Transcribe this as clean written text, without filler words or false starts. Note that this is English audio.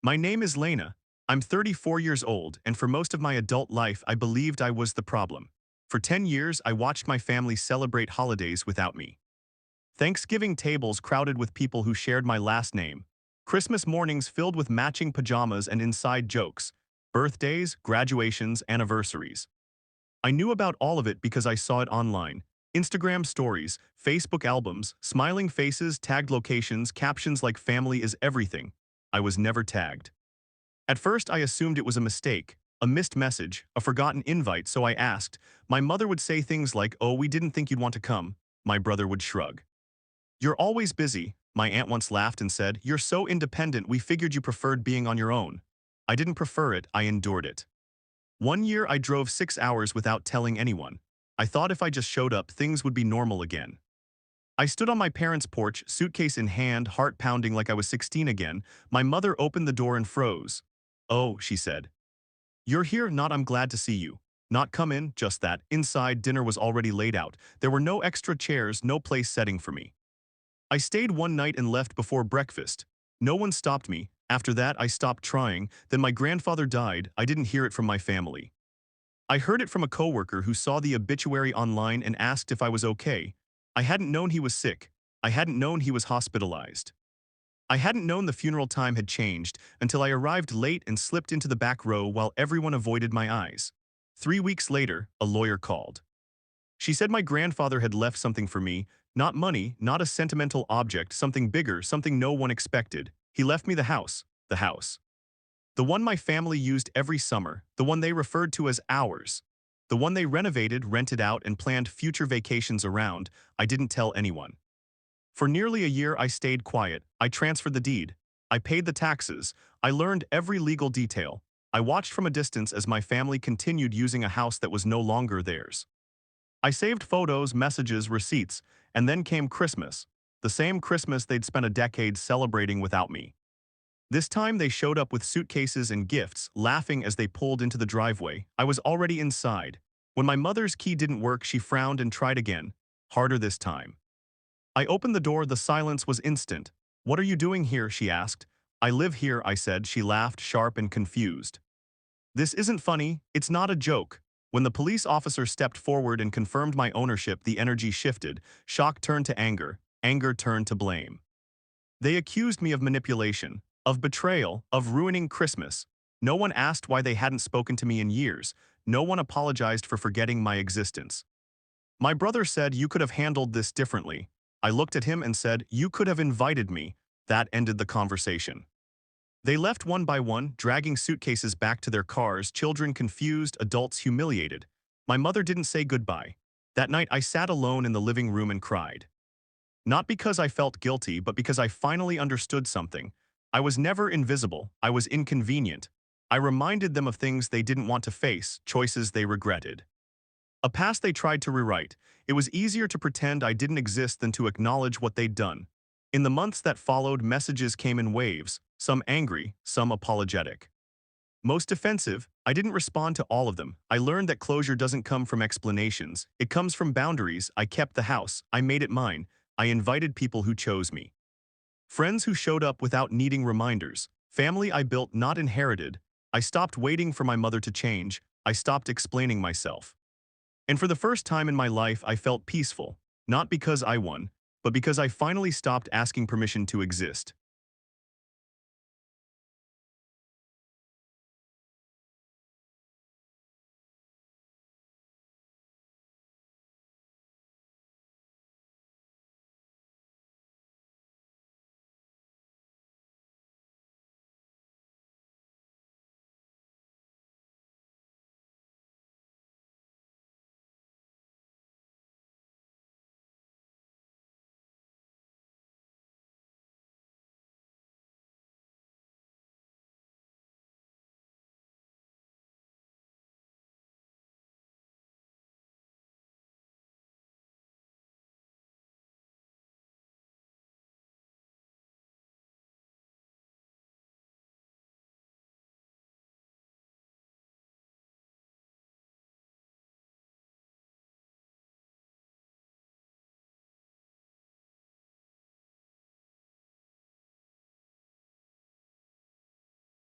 My name is Lena. I'm 34 years old, and for most of my adult life, I believed I was the problem. For 10 years, I watched my family celebrate holidays without me. Thanksgiving tables crowded with people who shared my last name. Christmas mornings filled with matching pajamas and inside jokes. Birthdays, graduations, anniversaries. I knew about all of it because I saw it online. Instagram stories, Facebook albums, smiling faces, tagged locations, captions like family is everything. I was never tagged. At first, I assumed it was a mistake, a missed message, a forgotten invite, so I asked. My mother would say things like, "Oh, we didn't think you'd want to come." My brother would shrug. "You're always busy." My aunt once laughed and said, "You're so independent, we figured you preferred being on your own." I didn't prefer it, I endured it. One year, I drove 6 hours without telling anyone. I thought if I just showed up, things would be normal again. I stood on my parents' porch, suitcase in hand, heart pounding like I was 16 again. My mother opened the door and froze. "Oh," she said. "You're here, not I'm glad to see you." Not come in, just that. Inside, dinner was already laid out. There were no extra chairs, no place setting for me. I stayed one night and left before breakfast. No one stopped me. After that, I stopped trying. Then my grandfather died. I didn't hear it from my family. I heard it from a coworker who saw the obituary online and asked if I was okay. I hadn't known he was sick. I hadn't known he was hospitalized. I hadn't known the funeral time had changed until I arrived late and slipped into the back row while everyone avoided my eyes. 3 weeks later, a lawyer called. She said my grandfather had left something for me, not money, not a sentimental object, something bigger, something no one expected. He left me the house. The house. The one my family used every summer, the one they referred to as ours. The one they renovated, rented out, and planned future vacations around. I didn't tell anyone. For nearly a year, I stayed quiet. I transferred the deed. I paid the taxes. I learned every legal detail. I watched from a distance as my family continued using a house that was no longer theirs. I saved photos, messages, receipts, and then came Christmas. The same Christmas they'd spent a decade celebrating without me. This time they showed up with suitcases and gifts, laughing as they pulled into the driveway. I was already inside. When my mother's key didn't work, she frowned and tried again. Harder this time. I opened the door, the silence was instant. "What are you doing here?" she asked. "I live here," I said. She laughed, sharp and confused. "This isn't funny, it's not a joke." When the police officer stepped forward and confirmed my ownership, the energy shifted. Shock turned to anger. Anger turned to blame. They accused me of manipulation, of betrayal, of ruining Christmas. No one asked why they hadn't spoken to me in years. No one apologized for forgetting my existence. My brother said, "You could have handled this differently." I looked at him and said, "You could have invited me." That ended the conversation. They left one by one, dragging suitcases back to their cars, children confused, adults humiliated. My mother didn't say goodbye. That night I sat alone in the living room and cried. Not because I felt guilty, but because I finally understood something. I was never invisible. I was inconvenient. I reminded them of things they didn't want to face, choices they regretted. A past they tried to rewrite. It was easier to pretend I didn't exist than to acknowledge what they'd done. In the months that followed, messages came in waves, some angry, some apologetic. Most defensive, I didn't respond to all of them. I learned that closure doesn't come from explanations. It comes from boundaries. I kept the house. I made it mine. I invited people who chose me. Friends who showed up without needing reminders. Family I built, not inherited. I stopped waiting for my mother to change. I stopped explaining myself. And for the first time in my life, I felt peaceful. Not because I won, but because I finally stopped asking permission to exist.